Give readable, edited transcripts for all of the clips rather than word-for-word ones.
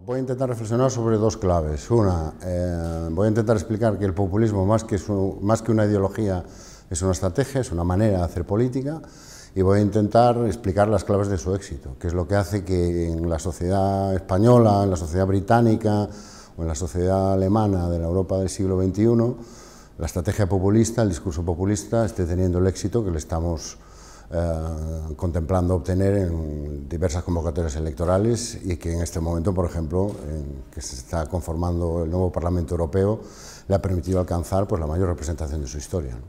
Voy a intentar reflexionar sobre dos claves. Una, voy a intentar explicar que el populismo, más que una ideología, es una estrategia, es una manera de hacer política, y voy a intentar explicar las claves de su éxito, que es lo que hace que en la sociedad española, en la sociedad británica o en la sociedad alemana de la Europa del siglo XXI, la estrategia populista, el discurso populista, esté teniendo el éxito que le estamos contemplando obtener en diversas convocatorias electorales, y que en este momento, por ejemplo, que se está conformando el nuevo Parlamento Europeo, le ha permitido alcanzar pues, la mayor representación de su historia, ¿no?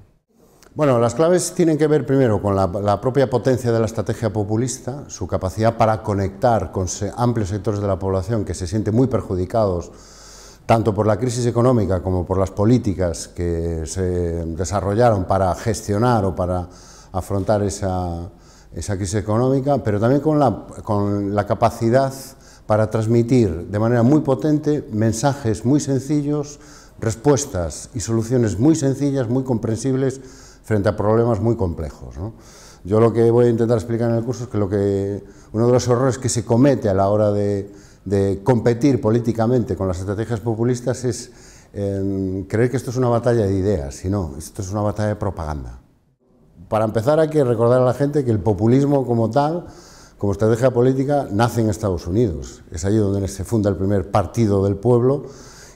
Bueno, las claves tienen que ver primero con la propia potencia de la estrategia populista, su capacidad para conectar con amplios sectores de la población que se sienten muy perjudicados tanto por la crisis económica como por las políticas que se desarrollaron para gestionar o para afrontar esa crisis económica, pero también con la capacidad para transmitir de manera muy potente mensajes muy sencillos, respuestas y soluciones muy sencillas, muy comprensibles frente a problemas muy complejos, ¿no? Yo lo que voy a intentar explicar en el curso es que uno de los errores que se comete a la hora de competir políticamente con las estrategias populistas es creer que esto es una batalla de ideas, y no, esto es una batalla de propaganda. Para empezar, hay que recordar a la gente que el populismo como tal, como estrategia política, nace en Estados Unidos. Es allí donde se funda el primer partido del pueblo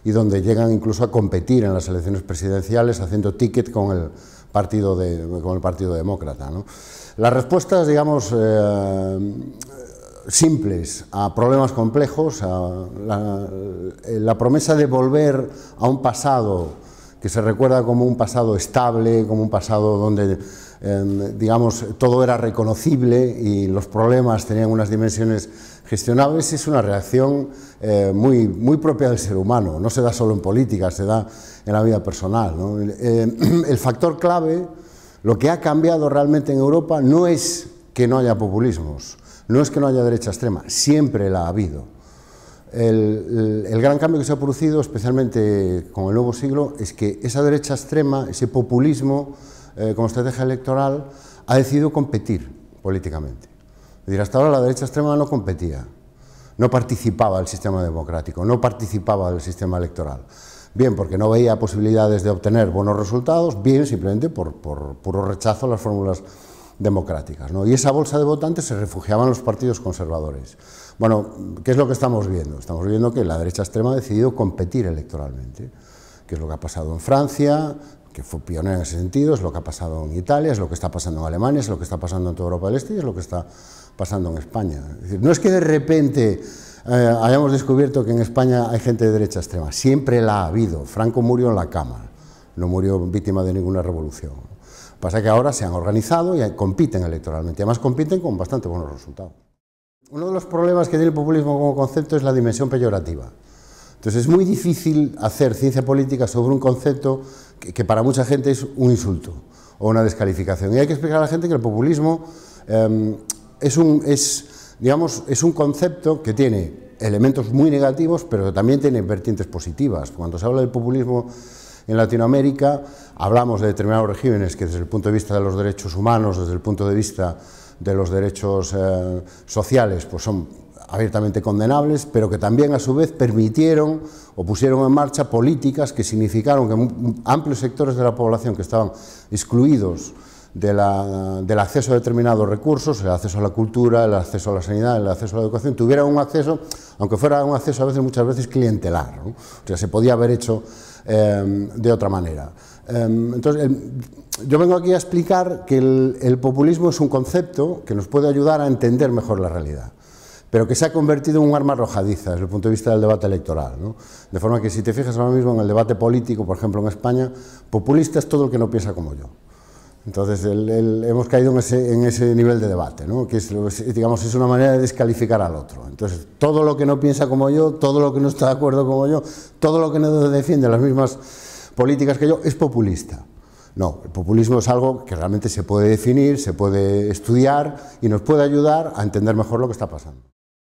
y donde llegan incluso a competir en las elecciones presidenciales haciendo ticket con el Partido Demócrata, ¿no? Las respuestas, digamos, simples a problemas complejos, la promesa de volver a un pasado que se recuerda como un pasado estable, como un pasado donde, digamos, todo era reconocible y los problemas tenían unas dimensiones gestionables, es una reacción muy propia del ser humano. No se da solo en política, se da en la vida personal, ¿no? El factor clave, lo que ha cambiado realmente en Europa, no es que no haya populismos, no es que no haya derecha extrema, siempre la ha habido. El gran cambio que se ha producido, especialmente con el nuevo siglo, es que esa derecha extrema, ese populismo como estrategia electoral, ha decidido competir políticamente. Es decir, hasta ahora la derecha extrema no competía, no participaba del sistema democrático, no participaba del sistema electoral. Bien porque no veía posibilidades de obtener buenos resultados, bien simplemente por puro rechazo a las fórmulas democráticas, ¿no? Y esa bolsa de votantes se refugiaban en los partidos conservadores. Bueno, ¿qué es lo que estamos viendo? Estamos viendo que la derecha extrema ha decidido competir electoralmente, que es lo que ha pasado en Francia, que fue pionera en ese sentido, es lo que ha pasado en Italia, es lo que está pasando en Alemania, es lo que está pasando en toda Europa del Este y es lo que está pasando en España. Es decir, no es que de repente hayamos descubierto que en España hay gente de derecha extrema, siempre la ha habido. Franco murió en la cama, no murió víctima de ninguna revolución. Pasa que ahora se han organizado y compiten electoralmente, y además compiten con bastante buenos resultados. Uno de los problemas que tiene el populismo como concepto es la dimensión peyorativa. Entonces es muy difícil hacer ciencia política sobre un concepto que para mucha gente es un insulto o una descalificación. Y hay que explicar a la gente que el populismo es un concepto que tiene elementos muy negativos, pero que también tiene vertientes positivas. Cuando se habla del populismo en Latinoamérica, hablamos de determinados regímenes que desde el punto de vista de los derechos humanos, desde el punto de vista de los derechos sociales, pues son abiertamente condenables, pero que también a su vez permitieron o pusieron en marcha políticas que significaron que amplios sectores de la población que estaban excluidos del acceso a determinados recursos, el acceso a la cultura, el acceso a la sanidad, el acceso a la educación, tuvieran un acceso, aunque fuera un acceso muchas veces clientelar, ¿no? O sea, se podía haber hecho de otra manera. Entonces, yo vengo aquí a explicar que el populismo es un concepto que nos puede ayudar a entender mejor la realidad, pero que se ha convertido en un arma arrojadiza desde el punto de vista del debate electoral, ¿no? De forma que si te fijas ahora mismo en el debate político, por ejemplo en España, populista es todo el que no piensa como yo. Entonces hemos caído en ese nivel de debate, ¿no? Que digamos, es una manera de descalificar al otro. Entonces todo lo que no piensa como yo, todo lo que no está de acuerdo como yo, todo lo que no defiende las mismas políticas que yo, es populista. No, el populismo es algo que realmente se puede definir, se puede estudiar y nos puede ayudar a entender mejor lo que está pasando.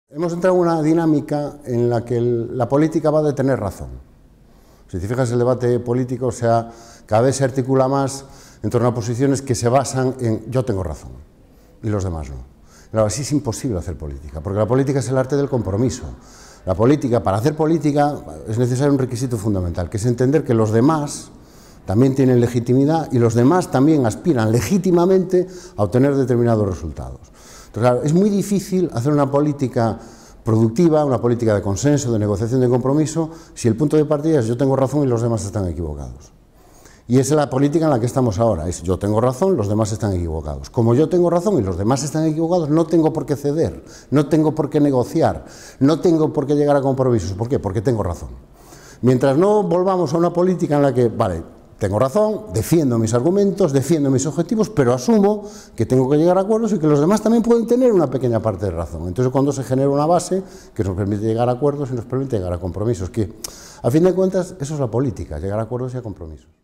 Hemos entrado en una dinámica en la que la política va de tener razón. Si te fijas, el debate político, o sea, cada vez se articula más en torno a posiciones que se basan en yo tengo razón y los demás no. Claro, así es imposible hacer política, porque la política es el arte del compromiso. La política, para hacer política, es necesario un requisito fundamental, que es entender que los demás también tienen legitimidad y los demás también aspiran legítimamente a obtener determinados resultados. Entonces, claro, es muy difícil hacer una política productiva, una política de consenso, de negociación, de compromiso, si el punto de partida es yo tengo razón y los demás están equivocados. Y esa es la política en la que estamos ahora, es yo tengo razón, los demás están equivocados. Como yo tengo razón y los demás están equivocados, no tengo por qué ceder, no tengo por qué negociar, no tengo por qué llegar a compromisos. ¿Por qué? Porque tengo razón. Mientras no volvamos a una política en la que, vale, tengo razón, defiendo mis argumentos, defiendo mis objetivos, pero asumo que tengo que llegar a acuerdos y que los demás también pueden tener una pequeña parte de razón. Entonces, cuando se genera una base que nos permite llegar a acuerdos y nos permite llegar a compromisos, que, a fin de cuentas, eso es la política, llegar a acuerdos y a compromisos.